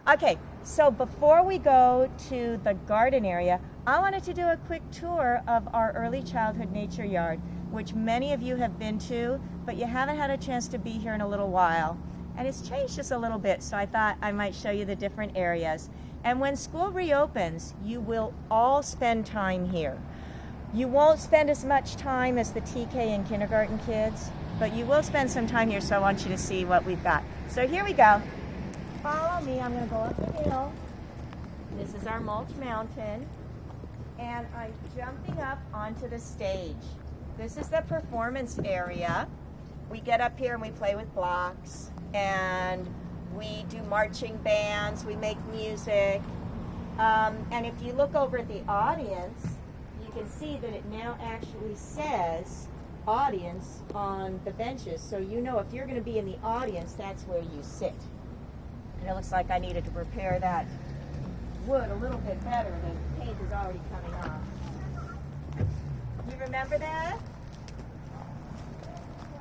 Okay, so before we go to the garden area, I wanted to do a quick tour of our early childhood nature yard, which many of you have been to, but you haven't had a chance to be here in a little while. And it's changed just a little bit, so I thought I might show you the different areas. And when school reopens, you will all spend time here. You won't spend as much time as the TK and kindergarten kids, but you will spend some time here, so I want you to see what we've got. So here we go. Follow me. I'm going to go up the hill. This is our mulch mountain, and I'm jumping up onto the stage. This is the performance area. We get up here and we play with blocks, and we do marching bands, we make music, and if you look over at the audience, you can see that it now actually says audience on the benches, so you know if you're going to be in the audience, that's where you sit. And it looks like I needed to prepare that wood a little bit better. The paint is already coming off. You remember that?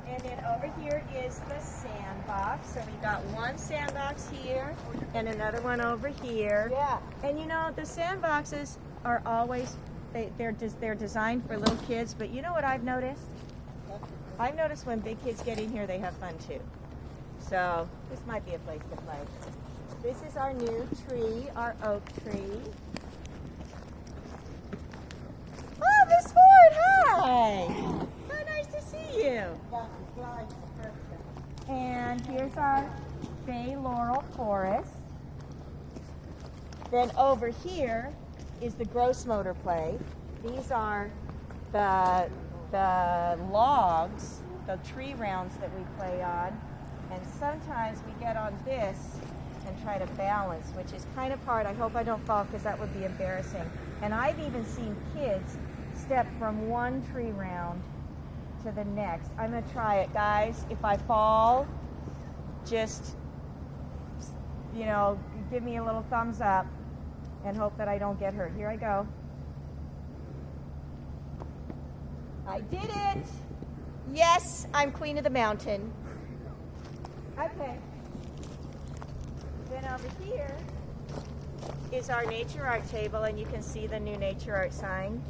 And then over here is the sandbox. So we got one sandbox here and another one over here. Yeah. And you know, the sandboxes are always, they're designed for little kids, but you know what I've noticed? I've noticed when big kids get in here, they have fun too. So this might be a place to play. This is our new tree, our oak tree. Oh, Miss Ford, hi! So nice to see you. And here's our bay laurel forest. Then over here is the gross motor play. These are the logs, the tree rounds that we play on. And sometimes we get on this and try to balance, which is kind of hard. I hope I don't fall because that would be embarrassing. And I've even seen kids step from one tree round to the next. I'm going to try it, guys. If I fall, just, you know, give me a little thumbs up and hope that I don't get hurt. Here I go. I did it. Yes, I'm queen of the mountain. Okay. Then over here is our nature art table, and you can see the new nature art sign.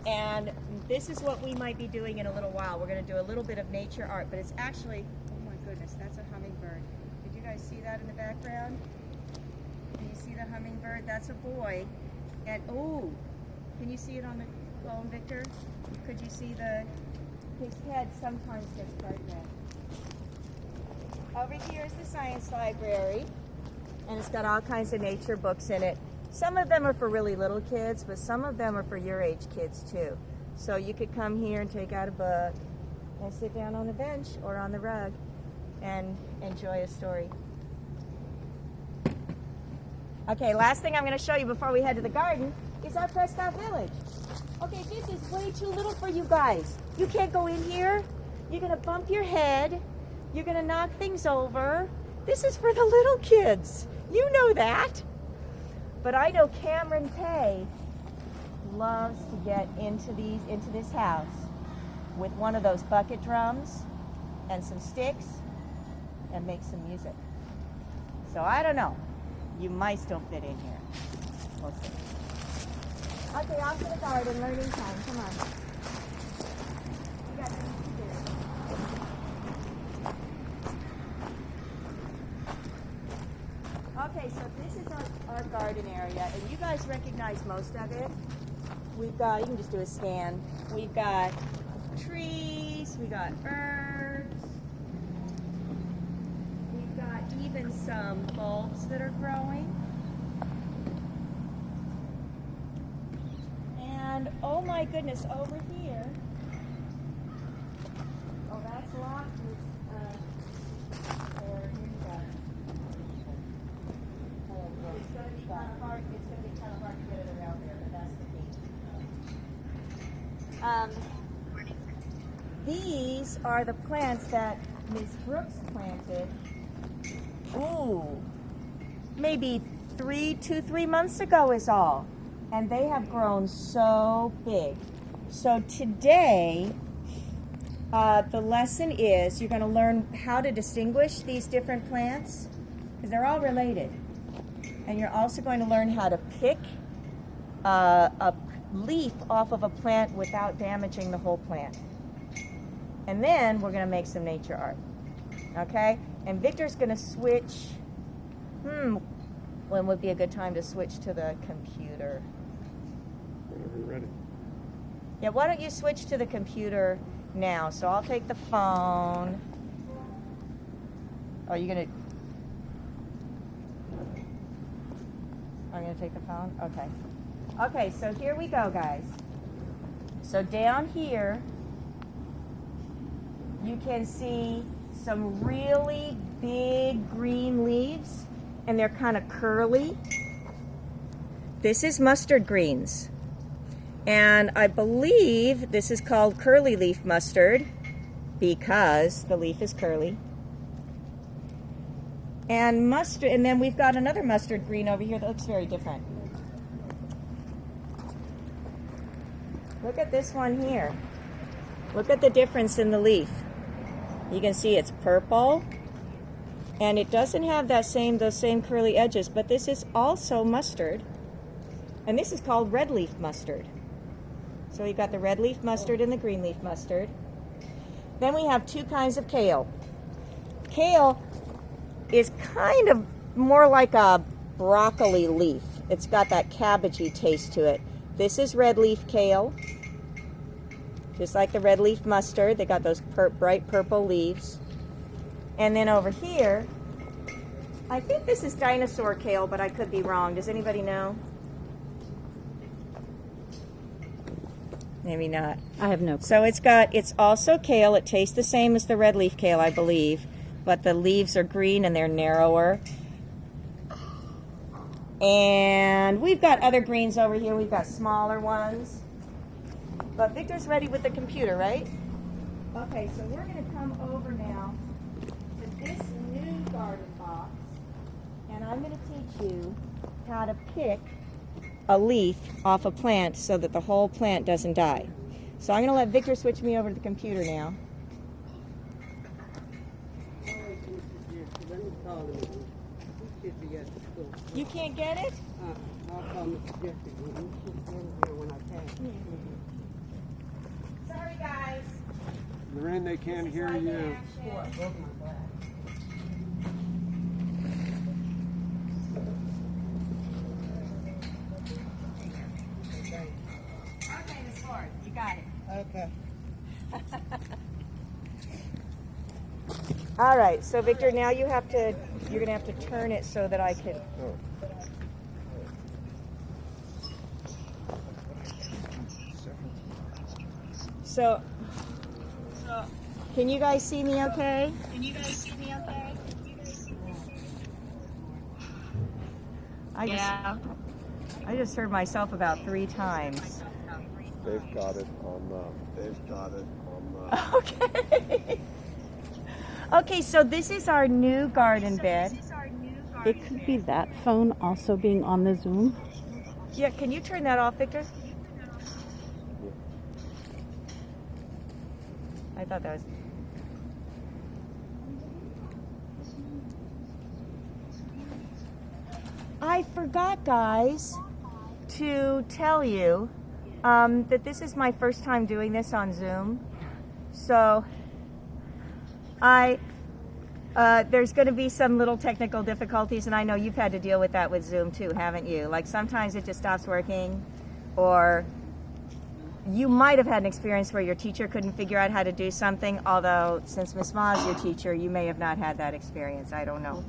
And this is what we might be doing in a little while. We're going to do a little bit of nature art, but it's actually, oh my goodness, that's a hummingbird. Did you guys see that in the background? Can you see the hummingbird? That's a boy. And, oh, can you see it on the phone, Victor? Could you see his head sometimes gets bright red. Over here is the science library, and it's got all kinds of nature books in it. Some of them are for really little kids, but some of them are for your age kids too. So you could come here and take out a book and sit down on the bench or on the rug and enjoy a story. Okay, last thing I'm going to show you before we head to the garden is our Prescott Village. Okay, this is way too little for you guys. You can't go in here. You're going to bump your head. You're going to knock things over. This is for the little kids. You know that. But I know Cameron Kay loves to get into this house with one of those bucket drums and some sticks and make some music. So I don't know. You might still fit in here. We'll see. Okay, off to the garden, learning time. Come on. You got things to do. Okay, so this is our garden area, and you guys recognize most of it. We've got, you can just do a scan. We've got trees, we got herbs, we've got even some bulbs that are growing. And oh my goodness, over here, oh that's locked with, here you go. It's going to be kind of hard to get it around there, but that's the key. These are the plants that Ms. Brooks planted, maybe 3 months ago is all. And they have grown so big. So today, the lesson is you're going to learn how to distinguish these different plants. because they're all related. And you're also going to learn how to pick a leaf off of a plant without damaging the whole plant. And then we're going to make some nature art. Okay? And Victor's going to switch. When would be a good time to switch to the computer? Whenever you're ready. Yeah, why don't you switch to the computer now? So I'll take the phone. Are you going to... Are you going to take the phone? Okay. Okay, so here we go, guys. So down here, you can see some really big green leaves, and they're kind of curly. This is mustard greens. And I believe this is called curly leaf mustard because the leaf is curly. And mustard, and then we've got another mustard green over here that looks very different. Look at this one here. Look at the difference in the leaf. You can see it's purple, and it doesn't have those same curly edges, but this is also mustard, and this is called red leaf mustard. So you've got the red leaf mustard and the green leaf mustard. Then we have two kinds of kale. Kale is kind of more like a broccoli leaf. It's got that cabbagey taste to it. This is red leaf kale, just like the red leaf mustard. They got those bright purple leaves. And then over here, I think this is dinosaur kale, but I could be wrong. Does anybody know? Maybe not. I have no clue. So it's also kale. It tastes the same as the red leaf kale, I believe, but the leaves are green and they're narrower. And we've got other greens over here. We've got smaller ones. But Victor's ready with the computer, right? Okay, so we're going to come over now to this new garden box, and I'm going to teach you how to pick a leaf off a plant so that the whole plant doesn't die. So I'm going to let Victor switch me over to the computer now. You can't get it? Sorry, guys. Lorraine, they can't hear you. Okay, Miss Ford, you got it. Okay. All right, so Victor, now you're gonna have to turn it so that I can. So, can you guys see me okay? I just heard myself about 3 times. They've got it on Okay. Okay, so this is our new garden bed. It could be that phone also being on the Zoom. Yeah, can you turn that off, Victor? I thought that was... I forgot, guys, to tell you that this is my first time doing this on Zoom. So there's going to be some little technical difficulties, and I know you've had to deal with that with Zoom too, haven't you? Like sometimes it just stops working, or you might have had an experience where your teacher couldn't figure out how to do something, although since Miss Ma is your teacher, you may have not had that experience. I don't know.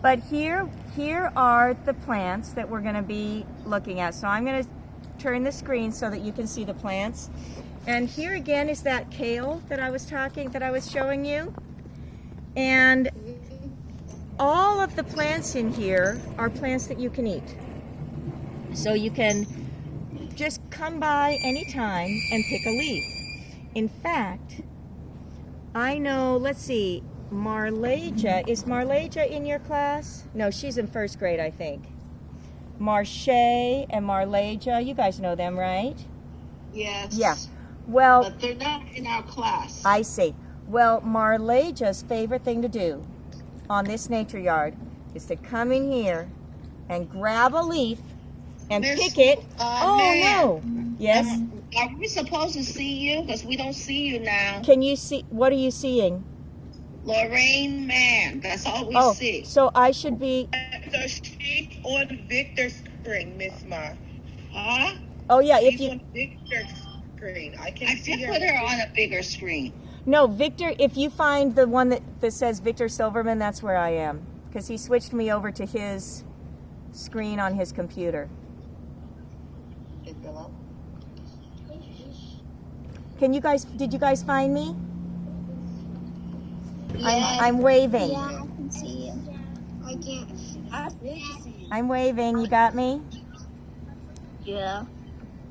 But here are the plants that we're going to be looking at. So I'm going to turn the screen so that you can see the plants. And here again is that kale that I was showing you. And all of the plants in here are plants that you can eat. So you can just come by anytime and pick a leaf. In fact, I know, let's see, Marleja, is Marleja in your class? No, she's in first grade, I think. Marche and Marleja, you guys know them, right? Yes. Yeah. Well, But they're not in our class. I see. Well, Marleja's favorite thing to do on this nature yard is to come in here and grab a leaf and pick it. Oh, Mann, no. Yes? Are we supposed to see you? Because we don't see you now. Can you see? What are you seeing? Lorraine Mann. That's all we Oh, see. so I should be. So she's on Victor's screen, Miss Ma. Huh? Oh, yeah. If She's you. on Victor's screen. I I can see did her. put her on a bigger screen. No, Victor, if you find the one that says Victor Silverman, that's where I am. Because he switched me over to his screen on his computer. Did you guys find me? I'm waving. Yeah, I can see you. I can't. I'm waving. You got me? Yeah.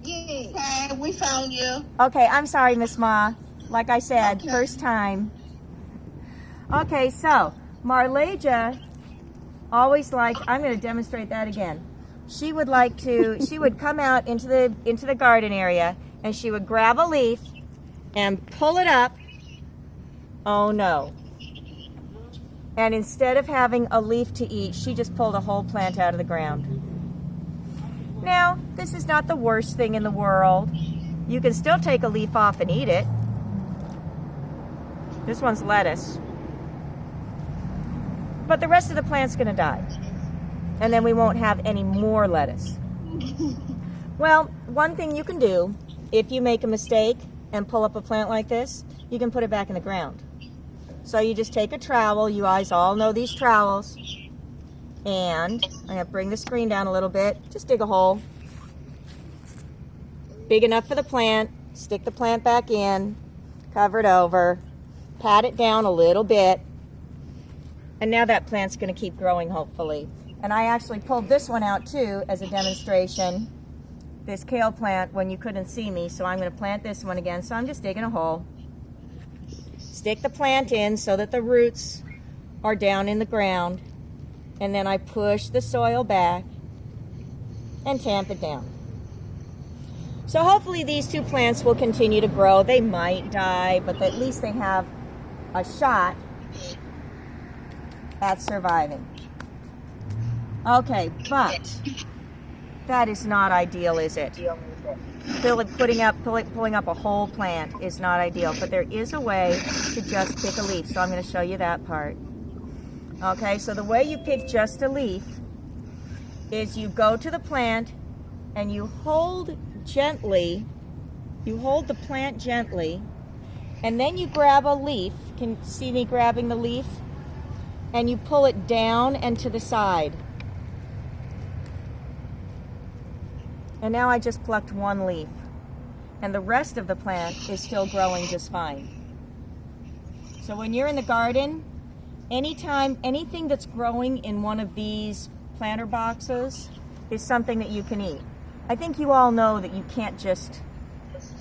Okay, we found you. Okay, I'm sorry, Miss Ma. Like I said, Okay. first time. Okay, so Marleja always liked. I'm going to demonstrate that again. She would like to. She would come out into the garden area, and she would grab a leaf and pull it up. Oh no! And instead of having a leaf to eat, she just pulled a whole plant out of the ground. Now, this is not the worst thing in the world. You can still take a leaf off and eat it. This one's lettuce. But the rest of the plant's going to die. And then we won't have any more lettuce. Well, one thing you can do, if you make a mistake and pull up a plant like this, you can put it back in the ground. So you just take a trowel. You guys all know these trowels. And I'm going to bring the screen down a little bit. Just dig a hole. Big enough for the plant. Stick the plant back in. Cover it over. Pat it down a little bit. And now that plant's going to keep growing, hopefully. And I actually pulled this one out, too, as a demonstration. This kale plant when you couldn't see me. So I'm going to plant this one again. So I'm just digging a hole. Stick the plant in so that the roots are down in the ground. And then I push the soil back and tamp it down. So hopefully these two plants will continue to grow. They might die, but at least they have a shot at surviving. Okay, but that is not ideal, is it? Pulling up a whole plant is not ideal, but there is a way to just pick a leaf. So I'm going to show you that part. Okay, so the way you pick just a leaf is you go to the plant and you hold the plant gently, and then you grab a leaf. Can you see me grabbing the leaf? And you pull it down and to the side. And now I just plucked one leaf, and the rest of the plant is still growing just fine. So when you're in the garden, anytime anything that's growing in one of these planter boxes is something that you can eat. I think you all know that you can't just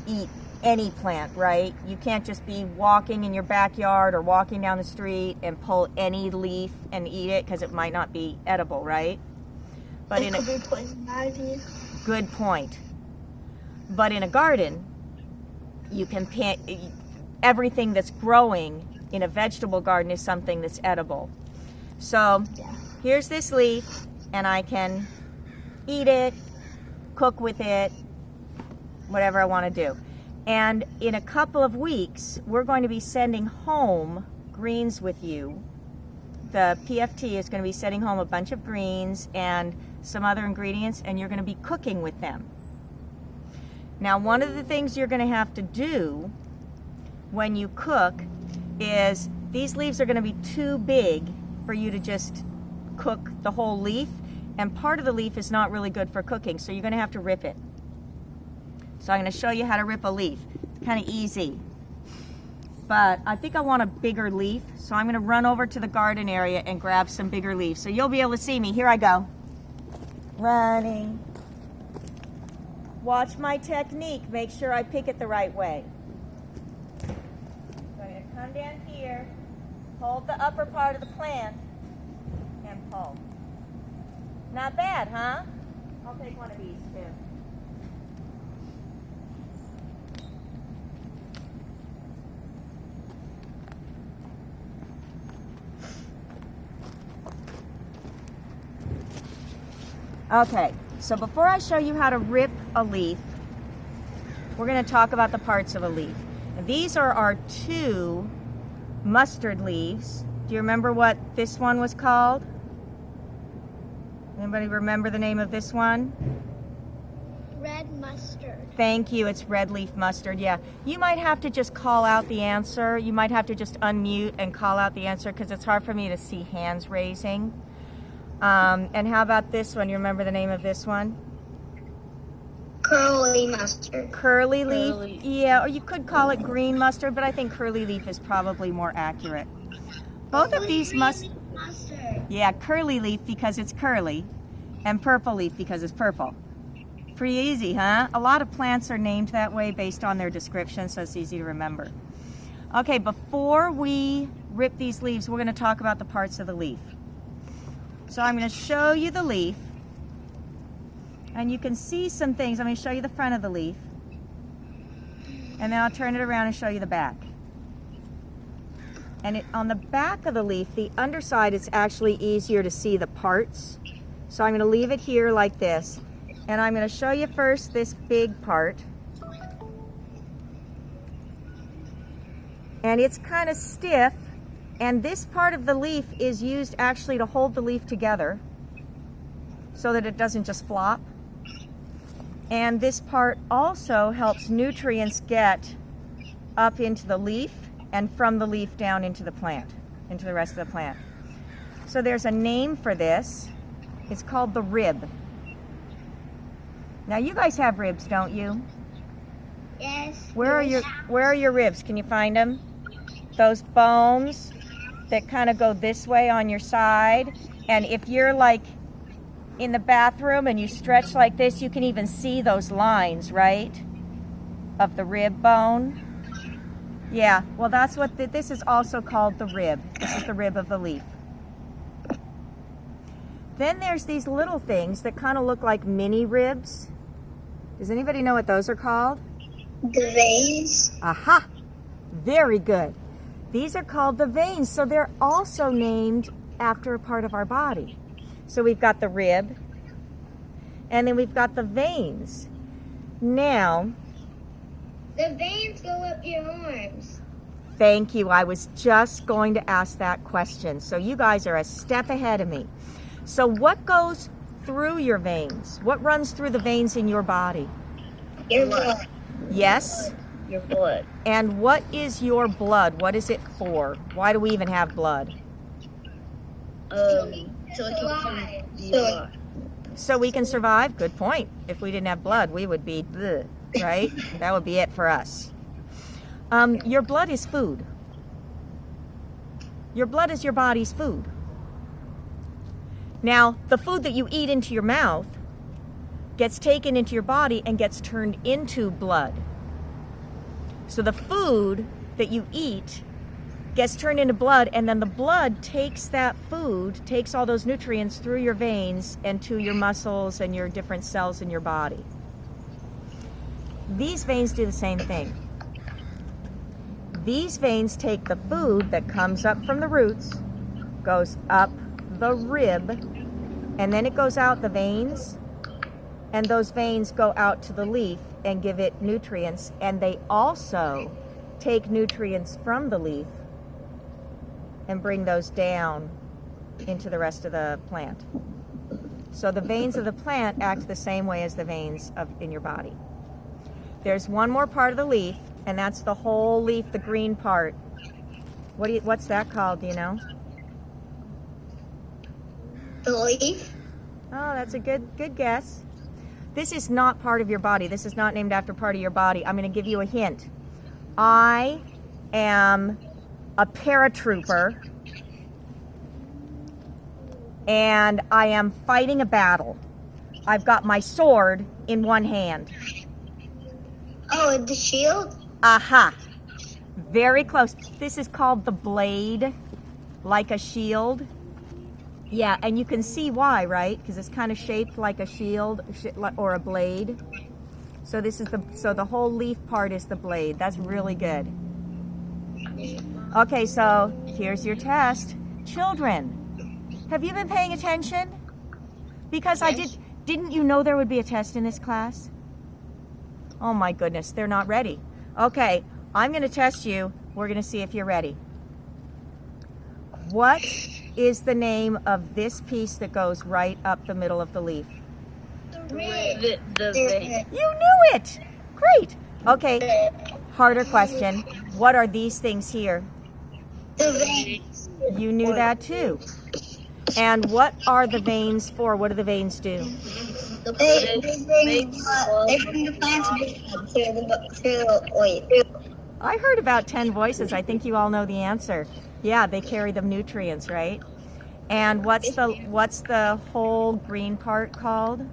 eat any plant, right? You can't just be walking in your backyard or walking down the street and pull any leaf and eat it because it might not be edible, right? But It could be poison ivy. good point. But in a garden, you can everything that's growing in a vegetable garden is something that's edible. So here's this leaf, and I can eat it, cook with it, whatever I want to do. And in a couple of weeks, we're going to be sending home greens with you. The PFT is going to be sending home a bunch of greens and some other ingredients, and you're going to be cooking with them. Now, one of the things you're going to have to do when you cook is these leaves are going to be too big for you to just cook the whole leaf, and part of the leaf is not really good for cooking, so you're going to have to rip it. So I'm going to show you how to rip a leaf. It's kind of easy. But I think I want a bigger leaf, so I'm going to run over to the garden area and grab some bigger leaves. So you'll be able to see me. Here I go. Running. Watch my technique. Make sure I pick it the right way. So I'm going to come down here, hold the upper part of the plant, and pull. Not bad, huh? I'll take one of these too. Okay, so before I show you how to rip a leaf, we're going to talk about the parts of a leaf. And these are our 2 mustard leaves. Do you remember what this one was called? Anybody remember the name of this one? Red mustard. Thank you, it's red leaf mustard, yeah. You might have to just call out the answer. You might have to just unmute and call out the answer because it's hard for me to see hands raising. And how about this one? You remember the name of this one? Curly mustard. Curly leaf? Yeah, or you could call it green mustard, but I think curly leaf is probably more accurate. Both of these mustard. Yeah, curly leaf because it's curly, and purple leaf because it's purple. Pretty easy, huh? A lot of plants are named that way based on their description, so it's easy to remember. Okay, before we rip these leaves, we're going to talk about the parts of the leaf. So I'm going to show you the leaf, and you can see some things. I'm going to show you the front of the leaf, and then I'll turn it around and show you the back. And on the back of the leaf, the underside, it's actually easier to see the parts. So I'm going to leave it here like this. And I'm going to show you first this big part. And it's kind of stiff. And this part of the leaf is used actually to hold the leaf together so that it doesn't just flop. And this part also helps nutrients get up into the leaf and from the leaf down into the plant, into the rest of the plant. So there's a name for this. It's called the rib. Now you guys have ribs, don't you? Yes. Where are your ribs? Can you find them? Those bones that kind of go this way on your side. And if you're like in the bathroom and you stretch like this, you can even see those lines, right? Of the rib bone. Yeah, well that's what this is also called, the rib. This is the rib of the leaf. Then there's these little things that kind of look like mini ribs. Does anybody know what those are called? The veins. Aha! Very good. These are called the veins, so they're also named after a part of our body. So we've got the rib, and then we've got the veins. Now, The veins go up your arms. thank you. I was just going to ask that question. So you guys are a step ahead of me. So what goes through your veins? What runs through the veins in your body? Your blood. Yes? Your blood. And what is your blood? What is it for? Why do we even have blood? So it can be alive. So we can survive? Good point. If we didn't have blood, we would be bleh, right? That would be it for us. Your blood is food. Your blood is your body's food. Now, the food that you eat into your mouth gets taken into your body and gets turned into blood. So the food that you eat gets turned into blood, and then the blood takes that food, takes all those nutrients through your veins and to your muscles and your different cells in your body. These veins do the same thing. These veins take the food that comes up from the roots, goes up the rib, and then it goes out the veins, and those veins go out to the leaf and give it nutrients, and they also take nutrients from the leaf and bring those down into the rest of the plant. So the veins of the plant act the same way as the veins in your body. There's one more part of the leaf, and that's the whole leaf, the green part. What's that called, do you know? The leaf. Oh, that's a good guess. This is not part of your body. This is not named after part of your body. I'm going to give you a hint. I am a paratrooper, and I am fighting a battle. I've got my sword in one hand. Oh, the shield. Aha! Very close. This is called the blade, like a shield. Yeah, and you can see why, right? Because it's kind of shaped like a shield or a blade. So this is the whole leaf part is the blade. That's really good. Okay, so here's your test. Children, have you been paying attention? Because Didn't you know there would be a test in this class? Oh my goodness, they're not ready. Okay, I'm going to test you. We're going to see if you're ready. What is the name of this piece that goes right up the middle of the leaf? The vein. You knew it! Great. Okay, harder question. What are these things here? The veins. You knew that too. And what are the veins for? What do the veins do? They bring the plants to the oil. I heard about 10 voices. I think you all know the answer. Yeah, they carry the nutrients, right? And what's the whole green part called?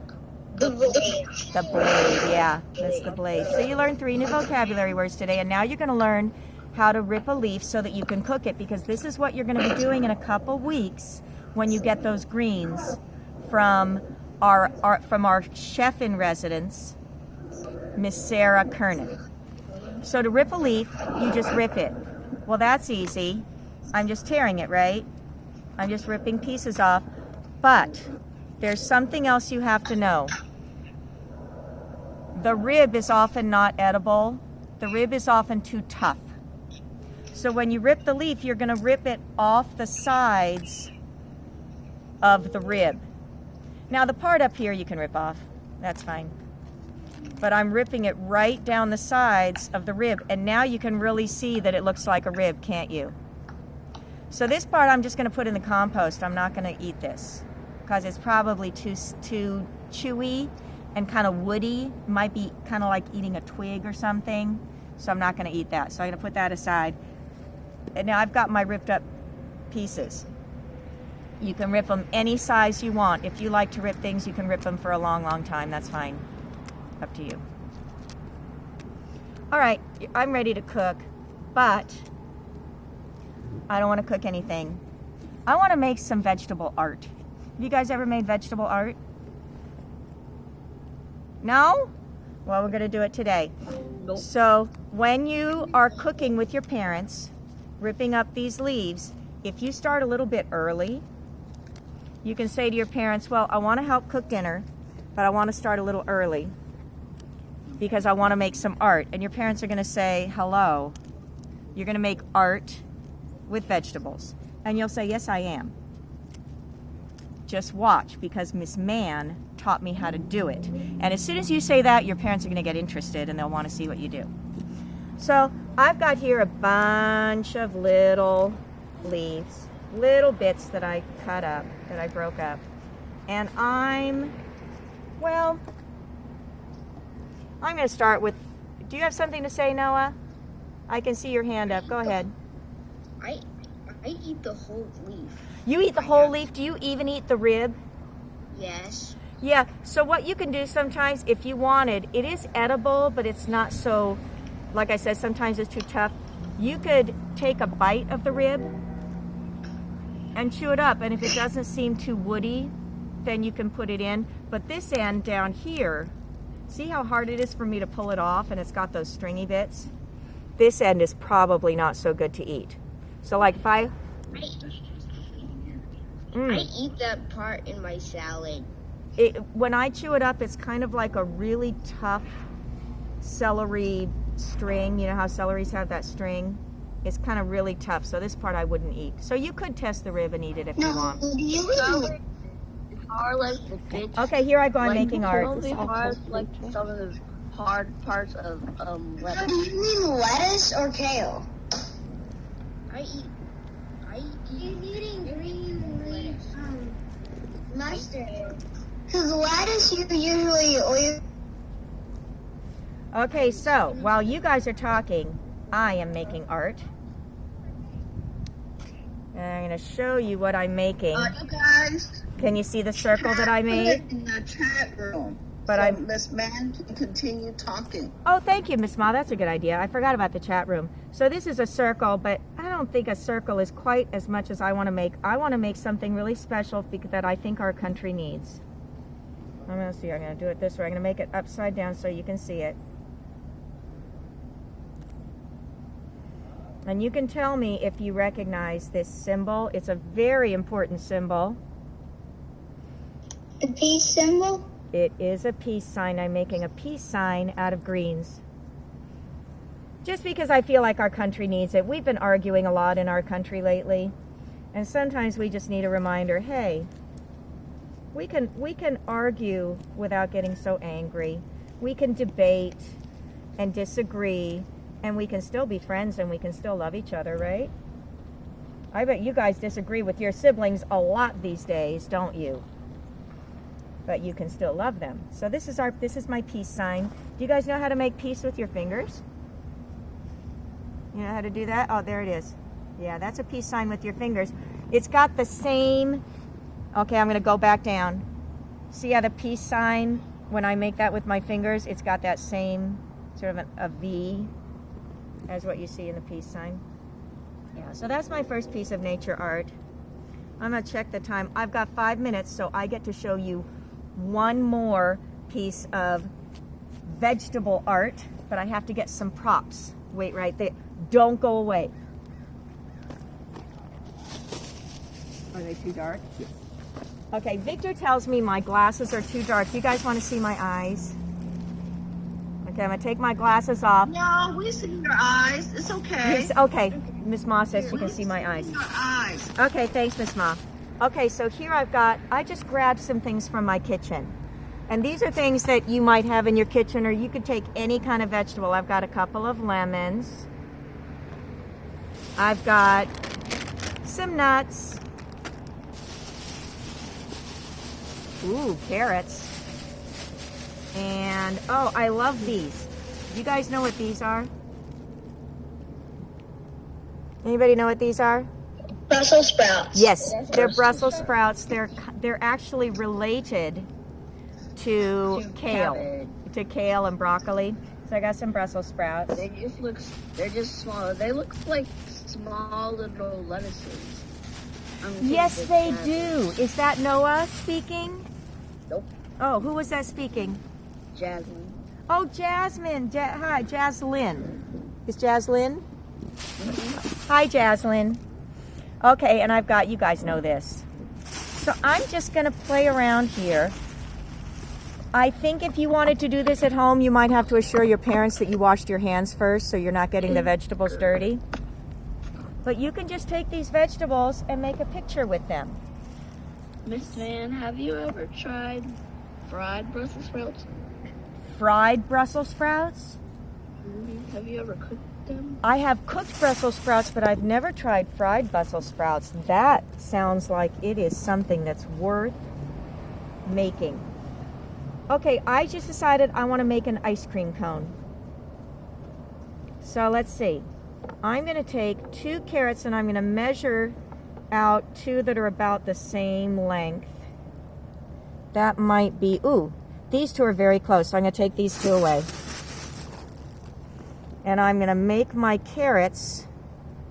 The blade. The blade, yeah, that's the blade. So you learned 3 new vocabulary words today, and now you're going to learn how to rip a leaf so that you can cook it, because this is what you're going to be doing in a couple weeks when you get those greens from our chef in residence, Miss Sarah Kernan. So to rip a leaf, you just rip it. Well, that's easy. I'm just tearing it, right? I'm just ripping pieces off. But there's something else you have to know. The rib is often not edible. The rib is often too tough. So when you rip the leaf, you're going to rip it off the sides of the rib. Now the part up here you can rip off. That's fine. But I'm ripping it right down the sides of the rib, and now you can really see that it looks like a rib, can't you? So this part I'm just going to put in the compost. I'm not going to eat this because it's probably too chewy and kind of woody. It might be kind of like eating a twig or something. So I'm not going to eat that. So I'm going to put that aside. And now I've got my ripped up pieces. You can rip them any size you want. If you like to rip things, you can rip them for a long, long time. That's fine. Up to you. All right, I'm ready to cook, but I don't want to cook anything. I want to make some vegetable art. Have you guys ever made vegetable art? No? Well, we're going to do it today. Nope. So when you are cooking with your parents, ripping up these leaves, if you start a little bit early, you can say to your parents, well, I want to help cook dinner, but I want to start a little early because I want to make some art. And your parents are going to say, hello, you're going to make art with vegetables. And you'll say, yes, I am. Just watch, because Miss Mann taught me how to do it. And as soon as you say that, your parents are going to get interested and they'll want to see what you do. So I've got here a bunch of little leaves, little bits that I cut up, that I broke up. And I'm going to start with, do you have something to say, Noah? I can see your hand up. Go ahead. I eat the whole leaf. You eat the whole leaf? Do you even eat the rib? Yes. Yeah, so what you can do sometimes, if you wanted, it is edible, but it's not so, like I said, sometimes it's too tough. You could take a bite of the rib and chew it up, and if it doesn't seem too woody, then you can put it in. But this end down here, see how hard it is for me to pull it off, and it's got those stringy bits? This end is probably not so good to eat. So like if I eat that part in my salad. When I chew it up, it's kind of like a really tough celery string. You know how celeries have that string? It's kind of really tough, so this part I wouldn't eat. So you could test the rib and eat it if you want. Hard like the bits. Okay, here I go. I'm making art. Totally hard like some of the hard parts of lettuce. Do you mean lettuce or kale? You're eating green leaves, mustard. Because lettuce you usually oil. Okay, so while you guys are talking, I am making art. And I'm going to show you what I'm making. You guys, Can you see the circle that I made? in the chat room. But so I'm- Miss Mann can continue talking. Oh, thank you, Miss Ma. That's a good idea. I forgot about the chat room. So this is a circle, but I don't think a circle is quite as much as I want to make. I want to make something really special that I think our country needs. I'm going to see. I'm going to do it this way. I'm going to make it upside down so you can see it. And you can tell me if you recognize this symbol. It's a very important symbol. The peace symbol? It is a peace sign. I'm making a peace sign out of greens. Just because I feel like our country needs it. We've been arguing a lot in our country lately. And sometimes we just need a reminder, hey, we can argue without getting so angry. We can debate and disagree, and we can still be friends and we can still love each other, right? I bet you guys disagree with your siblings a lot these days, don't you? But you can still love them. So this is my peace sign. Do you guys know how to make peace with your fingers? You know how to do that? Oh, there it is. Yeah, that's a peace sign with your fingers. It's got the same, okay, I'm going to go back down. See how the peace sign, when I make that with my fingers, it's got that same sort of a V as what you see in the peace sign. Yeah, so that's my first piece of nature art. I'm going to check the time. I've got 5 minutes, so I get to show you one more piece of vegetable art, but I have to get some props. Wait right there. Don't go away. Are they too dark? Yes. Okay, Victor tells me my glasses are too dark. You guys want to see my eyes? Okay, I'm going to take my glasses off. No, we see your eyes. It's okay. Yes, okay, Miss Ma says she can see my eyes. Your eyes. Okay, thanks, Miss Ma. Okay, so here I just grabbed some things from my kitchen. And these are things that you might have in your kitchen, or you could take any kind of vegetable. I've got a couple of lemons. I've got some nuts. Ooh, carrots. And, oh, I love these. You guys know what these are? Anybody know what these are? Brussels sprouts. Yes, they're Brussels sprouts. They're actually related to kale, and broccoli. So I got some Brussels sprouts. They're just small. They look like small little lettuces. Yes, they do. Is that Noah speaking? Nope. Oh, who was that speaking? Jasmine. Oh, Jasmine. Hi, Jaslyn. Is Jaslyn? Hi, Jaslyn. Okay, and I've got, you guys know this. So I'm just going to play around here. I think if you wanted to do this at home, you might have to assure your parents that you washed your hands first so you're not getting the vegetables dirty. But you can just take these vegetables and make a picture with them. Miss Mann, have you ever tried fried Brussels sprouts? Fried Brussels sprouts? Have you ever cooked them? I have cooked Brussels sprouts, but I've never tried fried Brussels sprouts. That sounds like it is something that's worth making. Okay, I just decided I want to make an ice cream cone. So let's see. I'm going to take 2 carrots and I'm going to measure out 2 that are about the same length. That might be, ooh, these 2 are very close, so I'm going to take these 2 away. And I'm going to make my carrots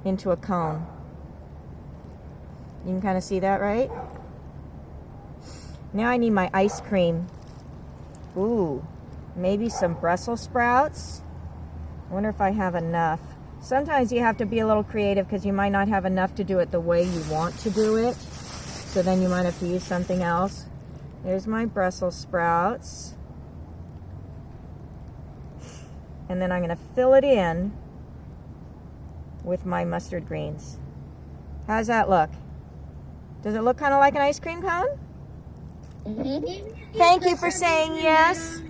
into a cone. You can kind of see that, right? Now I need my ice cream. Ooh, maybe some Brussels sprouts. I wonder if I have enough. Sometimes you have to be a little creative because you might not have enough to do it the way you want to do it. So then you might have to use something else. There's my Brussels sprouts. And then I'm going to fill it in with my mustard greens. How's that look? Does it look kind of like an ice cream cone? Thank you for saying yes.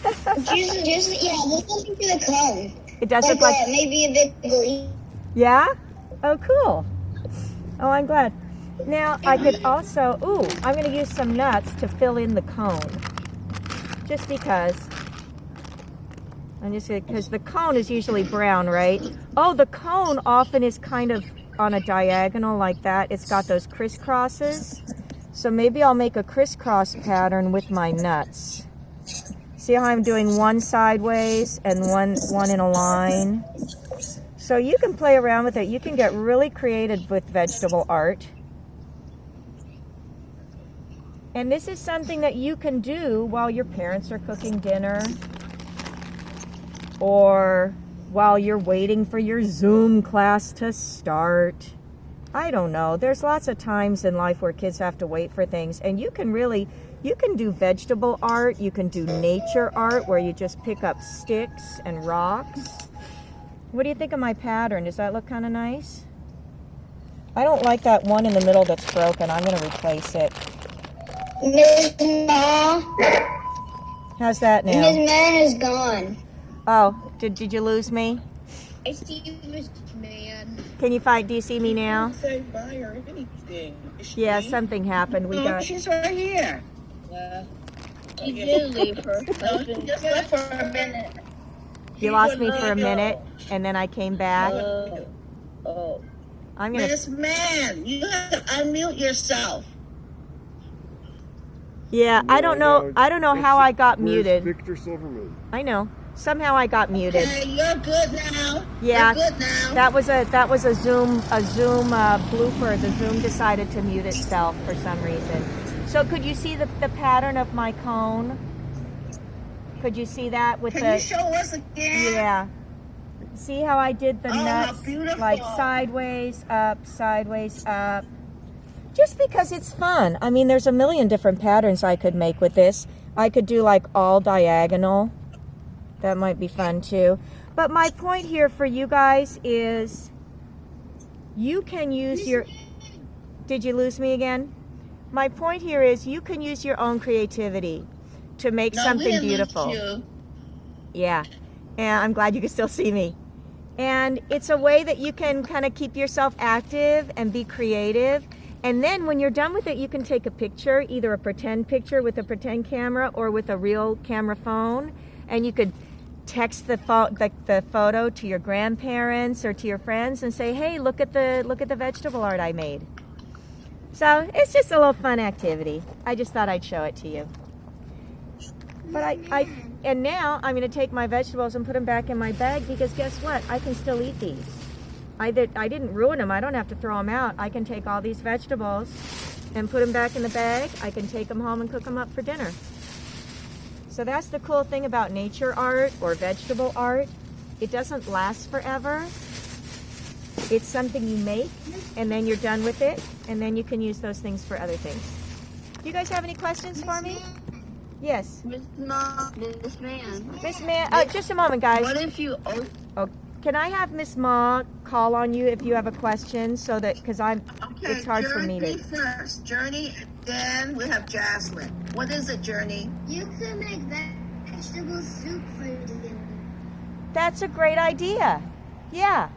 Yeah, look into the cone. It does look like... maybe a bit green. Yeah? Oh, cool. Oh, I'm glad. Now, I could also... Ooh, I'm going to use some nuts to fill in the cone. Just because... Because the cone is usually brown, right? Oh, the cone often is kind of on a diagonal like that. It's got those crisscrosses. So maybe I'll make a crisscross pattern with my nuts. See how I'm doing one sideways and one in a line? So you can play around with it. You can get really creative with vegetable art. And this is something that you can do while your parents are cooking dinner, or while you're waiting for your Zoom class to start. I don't know. There's lots of times in life where kids have to wait for things, and you can do vegetable art, you can do nature art where you just pick up sticks and rocks. What do you think of my pattern? Does that look kind of nice? I don't like that one in the middle that's broken. I'm going to replace it. Miss Ma, How's that now? Miss Mann is gone. Oh, did you lose me? I see Miss Mann. Can you do you see me now? Say bye or anything. Is she Yeah, leave? something happened. We No, got she's right here. You did leave her. No, she just left for a minute. you lost me for a minute and then I came back. Oh. I'm going to Miss Mann, you have to unmute yourself. Yeah, I don't know how I got Where's muted. Victor Silverman. I know. Somehow I got muted. Okay, you're good now. Yeah, You're good now. that was a Zoom blooper. The Zoom decided to mute itself for some reason. So could you see the pattern of my cone? Could you see that with Can you show us again? Yeah. See how I did the Oh, how nuts beautiful. like sideways, up. Just because it's fun. I mean, there's a million different patterns I could make with this. I could do like all diagonal. That might be fun too. But my point here for you guys is you can use your... Did you lose me again? My point here is you can use your own creativity to make No, we something didn't lose beautiful. you. Yeah. And I'm glad you can still see me. And it's a way that you can kind of keep yourself active and be creative. And then when you're done with it, you can take a picture, either a pretend picture with a pretend camera or with a real camera phone. And you could text the photo to your grandparents or to your friends and say, "Hey, look at the vegetable art I made." So it's just a little fun activity. I just thought I'd show it to you. But and now I'm going to take my vegetables and put them back in my bag because guess what? I can still eat these. I didn't ruin them. I don't have to throw them out. I can take all these vegetables and put them back in the bag. I can take them home and cook them up for dinner. So that's the cool thing about nature art or vegetable art. It doesn't last forever. It's something you make and then you're done with it and then you can use those things for other things. Do you guys have any questions for me? Yes. Miss Mann. Miss Ma, just a moment, guys. What if you Oh, can I have Miss Ma call on you if you have a question so that, because Okay, it's hard for me Journey to. first. Journey, then we have Jocelyn. What is it, Journey? You could make vegetable soup for dinner. That's a great idea. Yeah.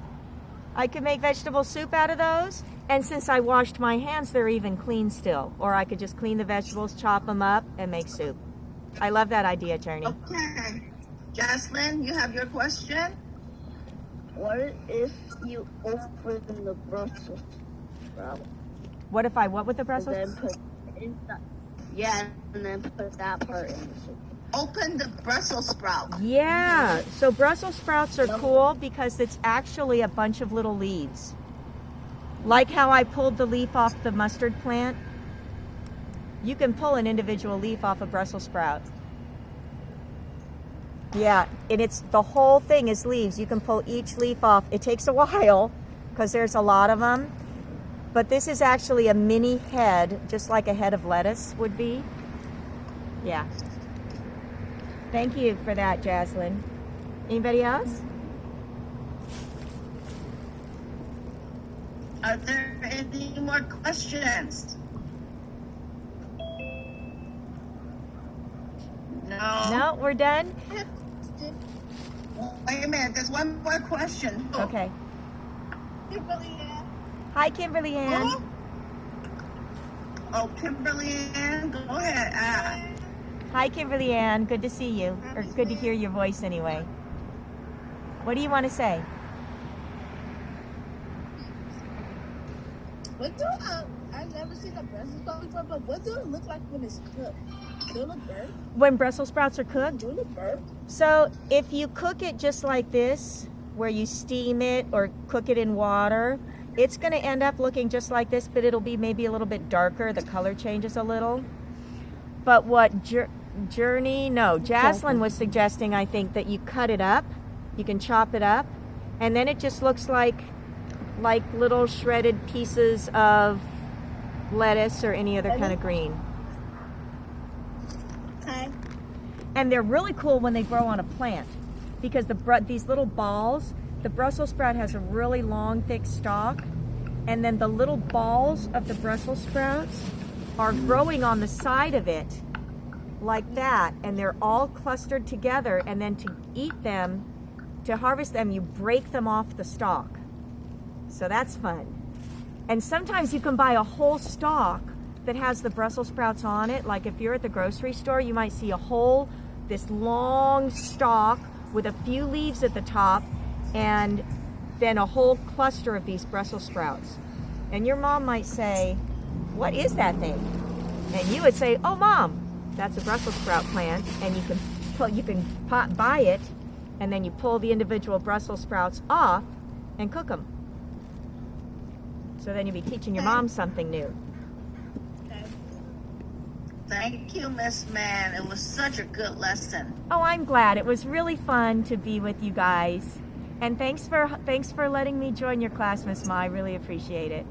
I could make vegetable soup out of those. And since I washed my hands, they're even clean still. Or I could just clean the vegetables, chop them up, and make soup. I love that idea, Journey. Okay. Jocelyn, you have your question? What if you open the Brussels sprout What if I, what with the and Brussels? then put inside? Yeah, and then put that part in the soup. Open the Brussels sprout. Yeah. So Brussels sprouts are cool because it's actually a bunch of little leaves. Like how I pulled the leaf off the mustard plant. You can pull an individual leaf off a Brussels sprout. Yeah, and it's the whole thing is leaves. You can pull each leaf off. It takes a while because there's a lot of them. But this is actually a mini head, just like a head of lettuce would be. Yeah. Thank you for that, Jocelyn. Anybody else? Are there any more questions? No. No, we're done? Wait a minute, there's one more question. Okay. Kimberly Ann. Hi, Kimberly Ann. Oh, Kimberly Ann, go ahead. Hi, Kimberly Ann. Good to see you. Or good to hear your voice anyway. What do you want to say? What do I've never seen a Brussels sprout before, but what do it look like when it's cooked? Do it look burnt? When Brussels sprouts are cooked? Do it look burnt? So if you cook it just like this, where you steam it or cook it in water, it's going to end up looking just like this, but it'll be maybe a little bit darker. The color changes a little. But what Jocelyn was suggesting, I think, that you cut it up. You can chop it up. And then it just looks like like little shredded pieces of lettuce or any other kind of green. Hi. And they're really cool when they grow on a plant because these little balls, the Brussels sprout has a really long, thick stalk, and then the little balls of the Brussels sprouts are growing on the side of it like that, and they're all clustered together, and then to eat them, to harvest them, you break them off the stalk. So that's fun. And sometimes you can buy a whole stalk that has the Brussels sprouts on it. Like if you're at the grocery store, you might see this long stalk with a few leaves at the top and then a whole cluster of these Brussels sprouts. And your mom might say, "What is that thing?" And you would say, "Oh, Mom, that's a Brussels sprout plant, and you can buy it, and then you pull the individual Brussels sprouts off and cook them." So then you'll be teaching your mom something new. Thank you, Miss Mann. It was such a good lesson. Oh, I'm glad. It was really fun to be with you guys. And thanks for letting me join your class, Miss Ma. I really appreciate it.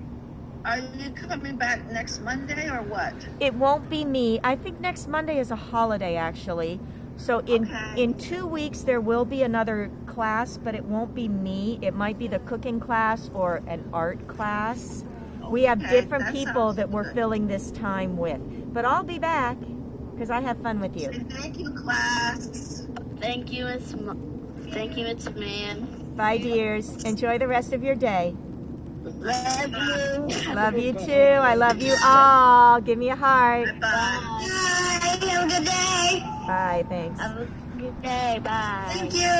Are you coming back next Monday or what? It won't be me. I think next Monday is a holiday, actually. So in 2 weeks there will be another class, but it won't be me. It might be the cooking class or an art class. We have different people that we're filling this time with. But I'll be back because I have fun with you. Thank you, class. Thank you, Miss Mann. Bye, dears. Enjoy the rest of your day. Love you. Love you too. I love you all. Give me a heart. Bye. Bye. Have a good day. Bye. Thanks. Have a good day. Bye. Thank you.